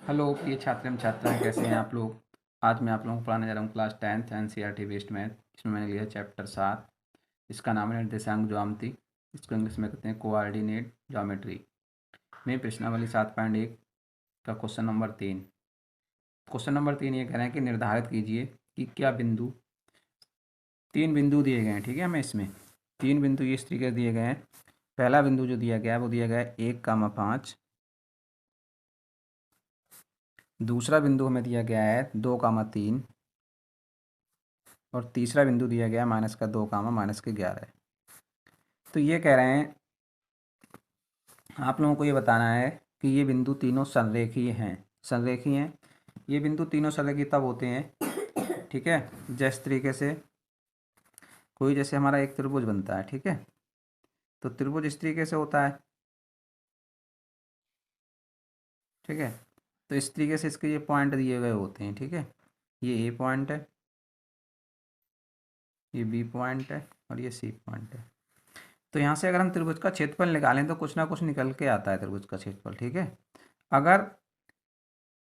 Hello प्रिय छात्र एवं छात्राएं, कैसे हैं आप लोग। आज मैं आप लोगों को पढ़ाने जा रहा हूँ class 10th NCERT based math. इसमें मैंने लिया है चैप्टर 7। इसका नाम है निर्देशांक ज्यामिति। इसको इंग्लिश में कहते हैं कोऑर्डिनेट ज्योमेट्री। में प्रश्नावली 7.1 का क्वेश्चन नंबर 3। क्वेश्चन नंबर 3 ये कह रहे हैं कि निर्धारित कीजिए कि क्या बिंदु, 3 बिंदु दिए गए हैं। ठीक है, हमें इसमें 3 बिंदु इस तरीके से दिए गए हैं। पहला बिंदु जो दिया गया है वो दिया गया है 1,5। दूसरा बिंदु हमें दिया गया है 2,3 और तीसरा बिंदु दिया गया है -2, -11। तो ये कह रहे हैं आप लोगों को ये बताना है कि ये बिंदु तीनों संरेखीय हैं। संरेखीय हैं, ये बिंदु तीनों संरेखीय तब होते हैं, ठीक है, जिस तरीके से कोई, जैसे हमारा एक त्रिभुज बनता है, ठीक है, तो त्रिभुज इस तरीके से होता है, ठीक है। तो इस तरीके से इसके ये पॉइंट दिए गए होते हैं, ठीक है। ये ए पॉइंट है, ये बी पॉइंट है और ये सी पॉइंट है। तो यहाँ से अगर हम त्रिभुज का क्षेत्रफल निकालें तो कुछ ना कुछ निकल के आता है त्रिभुज का क्षेत्रफल, ठीक है। अगर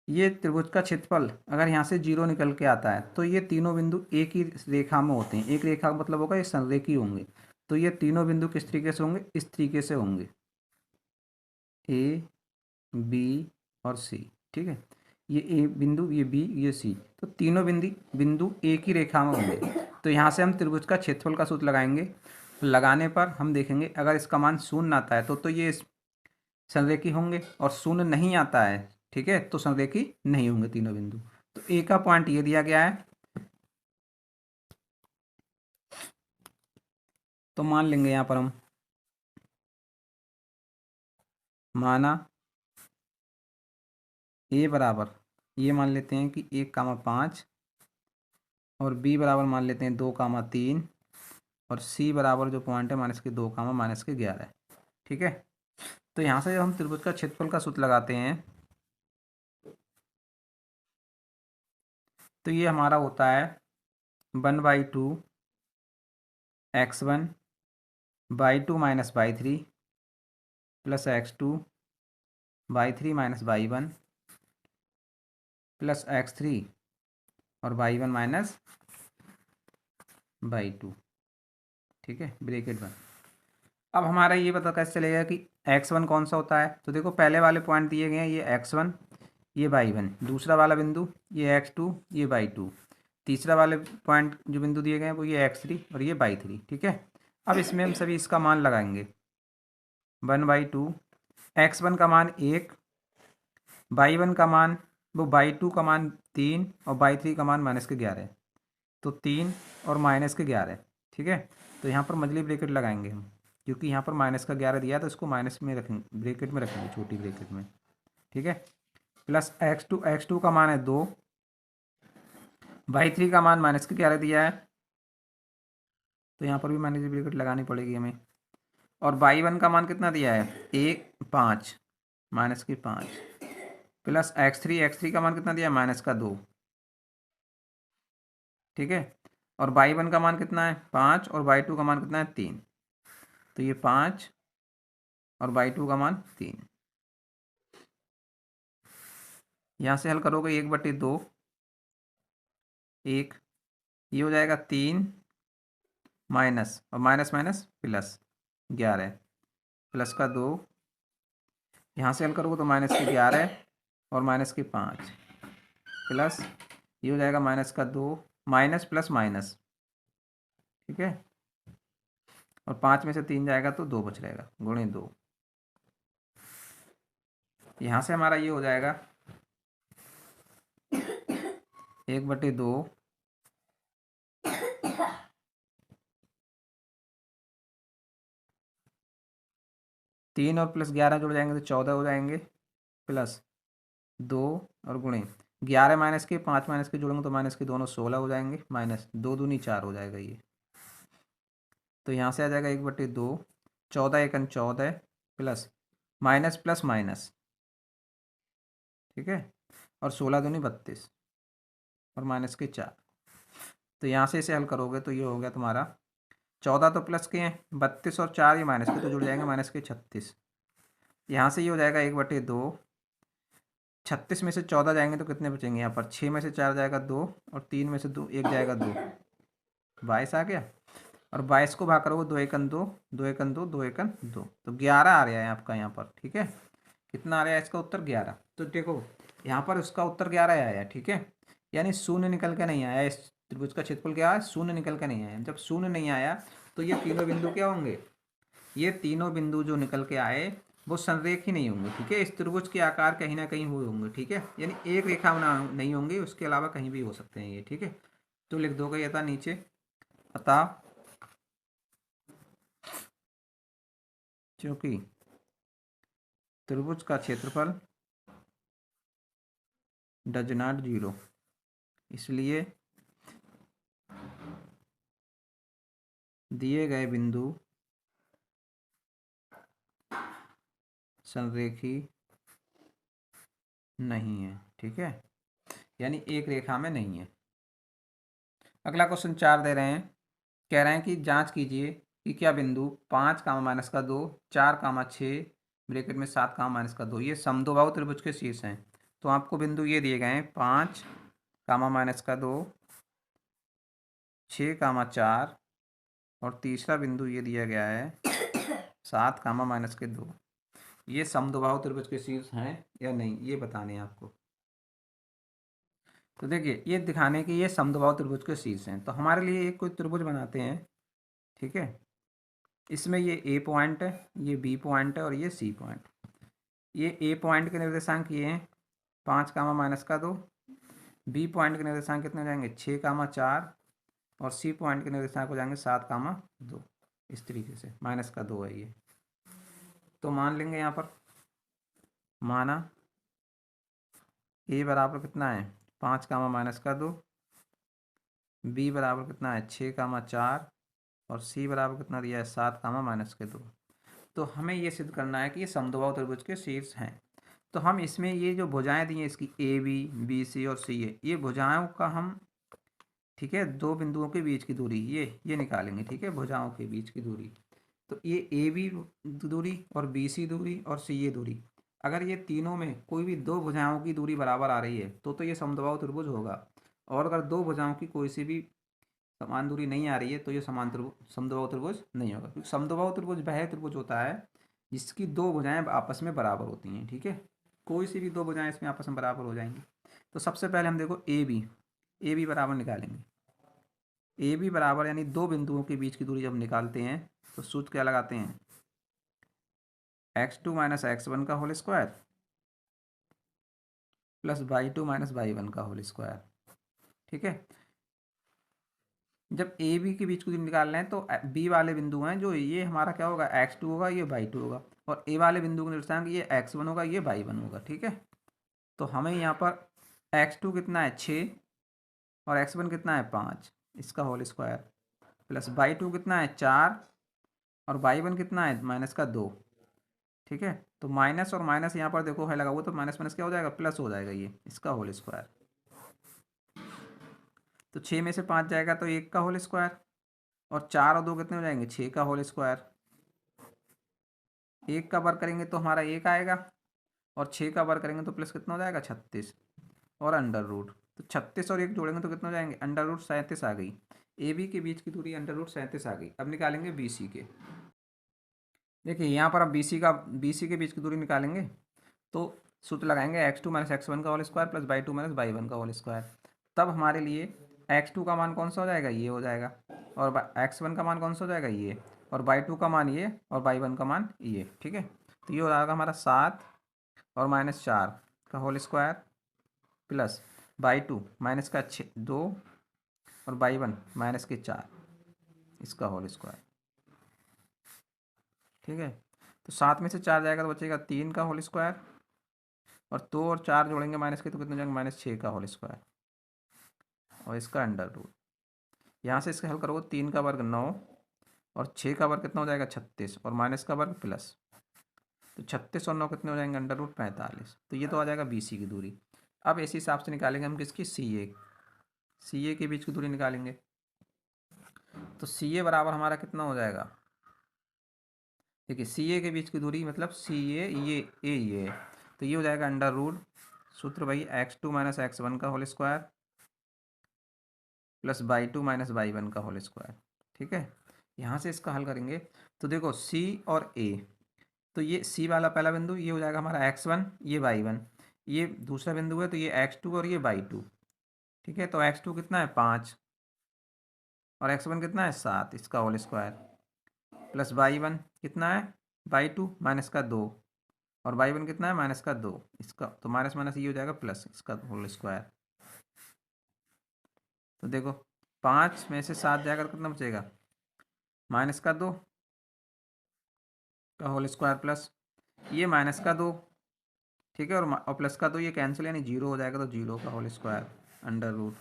ये त्रिभुज का क्षेत्रफल अगर यहाँ से 0 निकल के आता है तो ये तीनों बिंदु एक ही रेखा में होते हैं। एक रेखा का मतलब होगा ये संरेखीय होंगे। तो ये तीनों बिंदु किस तरीके से होंगे, इस तरीके से होंगे, ए बी और सी, ठीक है। ये ए बिंदु, ये बी, ये सी, तो तीनों बिंदु एक ही रेखा में होंगे। तो यहाँ से हम त्रिभुज का क्षेत्रफल का सूत्र लगाएंगे। लगाने पर हम देखेंगे अगर इसका मान 0 आता है तो ये संरेखी होंगे, और 0 नहीं आता है, ठीक है, तो संरेखी नहीं होंगे तीनों बिंदु। तो ए का पॉइंट ये दिया गया है, तो मान लेंगे यहाँ पर हम, माना ए बराबर, ये मान लेते हैं कि 1,5 और बी बराबर मान लेते हैं 2,3 और सी बराबर जो पॉइंट है -2, -11, ठीक है। तो यहाँ से जब हम त्रिभुज का क्षेत्रफल का सूत्र लगाते हैं तो ये हमारा होता है 1/2 x1 /2 - y3 plus x2 y3 - y1 plus x3 और y1 - y2, ठीक है, ब्रैकेट 1। अब हमारा ये पता कैसे चलेगा कि x1 कौन सा होता है। तो देखो पहले वाले पॉइंट दिए गए हैं, ये x1, ये y1, दूसरा वाला बिंदु ये x2, ये y2, तीसरा वाले पॉइंट जो बिंदु दिए गए हैं वो ये x3 और ये y3, ठीक है। अब इसमें हम सभी इसका मान लगाएंगे। 1/2, x1 का मान 1, y1 का मान, वो y2 का मान 3 और y3 का मान -11, तो 3 और -11, ठीक है। तो यहाँ पर मजली ब्रैकेट लगाएंगे हम, क्योंकि यहाँ पर -11 दिया है तो इसको माइनस में रखेंगे, ब्रैकेट में रखेंगे, छोटी ब्रैकेट में, ठीक है। प्लस x2 का मान है 2, y3 का मान -11 दिया है तो यहाँ पर भी माइनस ब्रैकेट लगानी पड़ेगी हमें। और y1 का मान कितना दिया है, 5 -5 प्लस x3 का मान कितना दिया है, -2, ठीक है। और y1 का मान कितना है, 5 और y2 का मान कितना है, 3, तो ये 5 और y2 का मान 3। यहाँ से हल करोगे 1/2, 1, ये हो जाएगा 3 माइनस और माइनस माइनस प्लस 11 प्लस का 2, यहाँ से हल करोगे तो -11 और -5 प्लस, ये हो जाएगा -2, माइनस प्लस माइनस, ठीक है। और 5 में से 3 जाएगा तो 2 बच रहेगा, गुणे 2। यहाँ से हमारा ये हो जाएगा 1/2, 3 और प्लस 11 जुड़ जाएंगे तो 14 हो जाएंगे, प्लस 2 और गुणे 11 माइनस के 5 माइनस के जोड़ेंगे तो माइनस के दोनों 16 हो जाएंगे, माइनस 2 दूनी 4 हो जाएगा ये। तो यहाँ से आ जाएगा 1/2, 14 एकन 14 प्लस माइनस प्लस माइनस, ठीक है, और 16 दूनी 32 और माइनस के 4। तो यहाँ से इसे हल करोगे तो ये हो गया तुम्हारा 14 तो प्लस के हैं, 32 और 4 ये माइनस के तो जुड़ जाएंगे, -36। यहाँ से ये हो जाएगा 1/2, 36 में से 14 जाएंगे तो कितने बचेंगे यहाँ पर? 6 में से 4 जाएगा 2 और 3 में से 2 1 जाएगा 2, 22 आ गया। और 22 को भाग करोगे 2 एकन 2, 2 एकन 2, 2 एकन 2, तो 11 आ रहा है आपका यहाँ पर। ठीक है, कितना आ रहा है इसका उत्तर? 11। तो देखो यहाँ पर उसका उत्तर 11 आया। ठीक है, यानी शून्य निकल के नहीं आया। इस त्रिभुज का क्षेत्रफल क्या है? शून्य निकल के नहीं आया। जब शून्य नहीं आया तो ये तीनों बिंदु क्या होंगे? ये तीनों बिंदु जो निकल के आए वो संरेख ही नहीं होंगे। ठीक है, इस त्रिभुज के आकार कहीं ना कहीं हुए होंगे। ठीक है, यानी एक रेखा में नहीं होंगे, उसके अलावा कहीं भी हो सकते हैं ये। ठीक है, तो लिख दोगे यथा नीचे, अतः क्योंकि त्रिभुज का क्षेत्रफल डज नॉट जीरो, इसलिए दिए गए बिंदु संरेखी नहीं है। ठीक है, यानी एक रेखा में नहीं है। अगला क्वेश्चन 4 दे रहे हैं, कह रहे हैं कि जांच कीजिए कि क्या बिंदु 5 कामा माइनस का 2, 4 कामा 6 ब्रैकेट में 7 कामा माइनस का 2 ये समद्विबाहु त्रिभुज के शीर्ष हैं। तो आपको बिंदु ये दिए गए हैं 5 कामा माइनस का 2, 6 कामा 4 और तीसरा बिंदु ये दिया गया है 7 कामा माइनस के 2। ये समद्विबाहु त्रिभुज के शीर्ष हैं या नहीं, ये बताने हैं आपको। तो देखिए, ये दिखाने कि ये समद्विबाहु त्रिभुज के शीर्ष हैं, तो हमारे लिए एक कोई त्रिभुज बनाते हैं। ठीक है, इसमें ये ए पॉइंट है, ये बी पॉइंट है और ये सी पॉइंट। ये ए पॉइंट के निर्देशांक ये हैं 5 कामा माइनस का 2, बी पॉइंट के निर्देशांक कितने हो जाएंगे 6 कामा 4 और सी पॉइंट के निर्देशांक हो जाएंगे 7 कामा 2। इस तरीके से माइनस का 2 है ये। तो मान लेंगे यहाँ पर, माना ए बराबर कितना है 5 कामा माइनस का 2, बी बराबर कितना है 6 कामा 4 और सी बराबर कितना दिया है 7 कामा माइनस के 2। तो हमें ये सिद्ध करना है कि ये समद्विबाहु त्रिभुज के शीर्ष हैं। तो हम इसमें ये जो भुजाएं दी हैं इसकी ए बी सी और सी है, ये भुजाओं का हम, ठीक है, दो बिंदुओं के बीच की दूरी ये निकालेंगे। ठीक है, भुजाओं के बीच की दूरी। तो ये ए बी दूरी और बी सी दूरी और सी ए दूरी, अगर ये तीनों में कोई भी दो भुजाओं की दूरी बराबर आ रही है तो ये समद्विबाहु त्रिभुज होगा। और अगर दो भुजाओं की कोई सी भी समान दूरी नहीं आ रही है तो ये समद्विबाहु त्रिभुज नहीं होगा। क्योंकि समद्विबाहु त्रिभुज वह त्रिभुज होता है जिसकी दो भुजाएं आपस में बराबर होती हैं। ठीक है, कोई सी भी दो भुजाएं इसमें आपस में बराबर हो जाएंगी। तो सबसे पहले हम देखो ए बी बराबर निकालेंगे। ए बी बराबर यानी दो बिंदुओं के बीच की दूरी जब निकालते हैं तो सूत्र क्या लगाते हैं, x2 माइनस x1 का whole square plus y2 minus y1 का होल स्क्वायर। ठीक है, जब ए बी के बीच की दूरी निकाल रहे हैं तो बी वाले बिंदु हैं जो, ये हमारा क्या होगा x2 होगा, ये y2 होगा, और ए वाले बिंदु का निर्देशांक ये x1 होगा, ये y1 होगा। ठीक है, तो हमें यहाँ पर x2 कितना है 6 और x1 कितना है 5, इसका होल स्क्वायर प्लस y2 कितना है 4 और y1 कितना है माइनस का 2। ठीक है, तो माइनस और माइनस यहाँ पर देखो है लगा हुआ, तो माइनस माइनस क्या हो जाएगा प्लस हो जाएगा, ये इसका होल स्क्वायर। तो 6 में से 5 जाएगा तो 1 का होल स्क्वायर और 4 और 2 कितने हो जाएंगे 6 का होल स्क्वायर। 1 का वर्ग करेंगे तो हमारा 1 आएगा और 6 का वर्ग करेंगे तो प्लस कितना हो जाएगा 36 और अंडर रूट। तो 36 और 1 जोड़ेंगे तो कितना हो जाएंगे अंडर रूट 37 आ गई। ए बी के बीच की दूरी अंडर रूट 37 आ गई। अब निकालेंगे बी सी के। देखिए यहाँ पर अब बी सी के बीच की दूरी निकालेंगे तो सूत्र लगाएंगे x2 माइनस x1 का whole square plus y2 minus y1 का होल स्क्वायर। तब हमारे लिए x2 का मान कौन सा हो जाएगा, ये हो जाएगा, और x1 का मान कौन सा हो जाएगा, ये, और y2 का मान ये, और y1 का मान ये। ठीक है, तो ये हो जाएगा हमारा 7 और माइनस 4 का whole square plus y2 minus का 2 और y1 माइनस के 4 इसका होल स्क्वायर। ठीक है, तो 7 में से 4 जाएगा तो बचेगा 3 का होल स्क्वायर और 2 और 4 जोड़ेंगे माइनस के तो कितना जाएंगे -6 का होल स्क्वायर और इसका अंडर रूट। यहाँ से इसका हल करोगे 3 का वर्ग 9 और 6 का वर्ग कितना हो जाएगा 36 और माइनस का वर्ग प्लस, तो 36 और 9 कितने हो जाएंगे अंडर रूट 45। तो ये तो आ जाएगा बी सी की दूरी। अब इसी हिसाब से निकालेंगे हम किसकी सी ए के बीच की दूरी निकालेंगे। तो सी ए बराबर हमारा कितना हो जाएगा, देखिए सी ए के बीच की दूरी मतलब सी ए ये तो ये हो जाएगा अंडर रूट सूत्र भाई x2 माइनस x1 का whole square plus y2 minus y1 का होल स्क्वायर। ठीक है, यहाँ से इसका हल करेंगे तो देखो c और a, तो ये c वाला पहला बिंदु ये हो जाएगा हमारा x1, ये y1, ये दूसरा बिंदु है तो ये x2 और ये y2। ठीक है, तो x2 कितना है 5 और x1 कितना है 7, इसका होल स्क्वायर प्लस y1 कितना है y2 माइनस का 2 और y1 कितना है माइनस का 2, इसका तो माइनस माइनस ये हो जाएगा प्लस, इसका होल स्क्वायर। तो देखो 5 में से 7 जाकर कितना बचेगा माइनस का 2 का होल स्क्वायर प्लस ये माइनस का 2। ठीक है, और प्लस का 2 ये कैंसिल यानी 0 हो जाएगा, तो 0 का होल स्क्वायर अंडर रूट।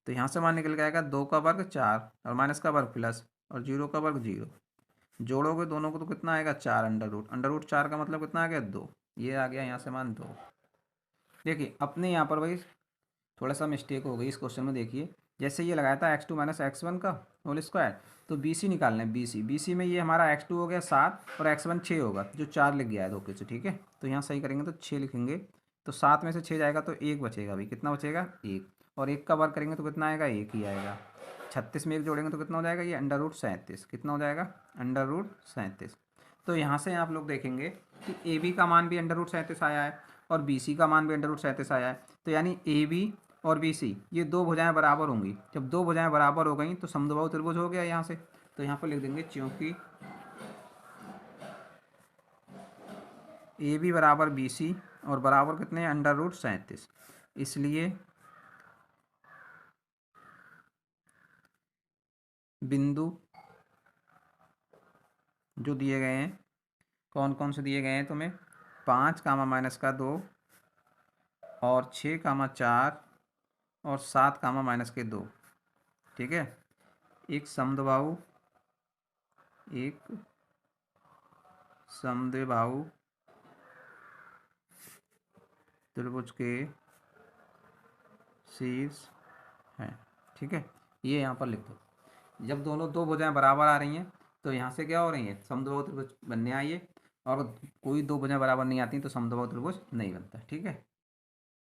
तो यहाँ से मान निकल के आएगा 2 का वर्ग 4 और माइनस का वर्ग प्लस और 0 का वर्ग 0, जोड़ोगे दोनों को तो कितना आएगा 4 अंडर रूट 4 का मतलब कितना आ गया 2, ये आ गया यहाँ से मान 2। देखिए अपने यहाँ पर भाई थोड़ा सा मिस्टेक हो गई इस क्वेश्चन में। देखिए जैसे ये लगाया था x2 माइनस x1 का होल स्क्वायर, तो BC निकालना है, BC में ये हमारा x2 हो गया 7 और x1 6 होगा, जो 4 लिख गया है धोखे से। ठीक है, तो यहाँ सही करेंगे तो 6 लिखेंगे, तो 7 में से 6 जाएगा तो 1 बचेगा भाई, कितना बचेगा 1, और 1 का वर्ग करेंगे तो कितना आएगा 1 ही आएगा। 36 में 1 जोड़ेंगे तो कितना हो जाएगा ये अंडर रूट 37, कितना हो जाएगा अंडर रूट 37। तो यहाँ से आप लोग देखेंगे कि AB का मान भी अंडर रूट 37 आया है और BC का मान भी अंडर रूट 37 आया है, तो यानी AB और BC ये दो भुजाएं बराबर होंगी। जब दो भुजाएं बराबर हो गई तो समद्विबाहु त्रिभुज हो गया यहाँ से। तो यहाँ पर लिख देंगे क्योंकि AB बराबर BC और बराबर कितने अंडर रूट 37, इसलिए बिंदु जो दिए गए हैं कौन कौन से दिए गए हैं तुम्हें, 5 कामा माइनस का 2 और 6 कामा 4 और 7 कामा माइनस के 2। ठीक है, एक समद्विबाहु त्रिभुज के शीर्ष है। ठीक है, ये यहाँ पर लिख दो। जब दोनों दो भुजाएं बराबर आ रही हैं तो यहाँ से क्या हो रही है समद्विबाहु त्रिभुज बनने आई है, और कोई दो भुजाएं बराबर नहीं आती तो समद्विबाहु त्रिभुज नहीं बनता। ठीक है।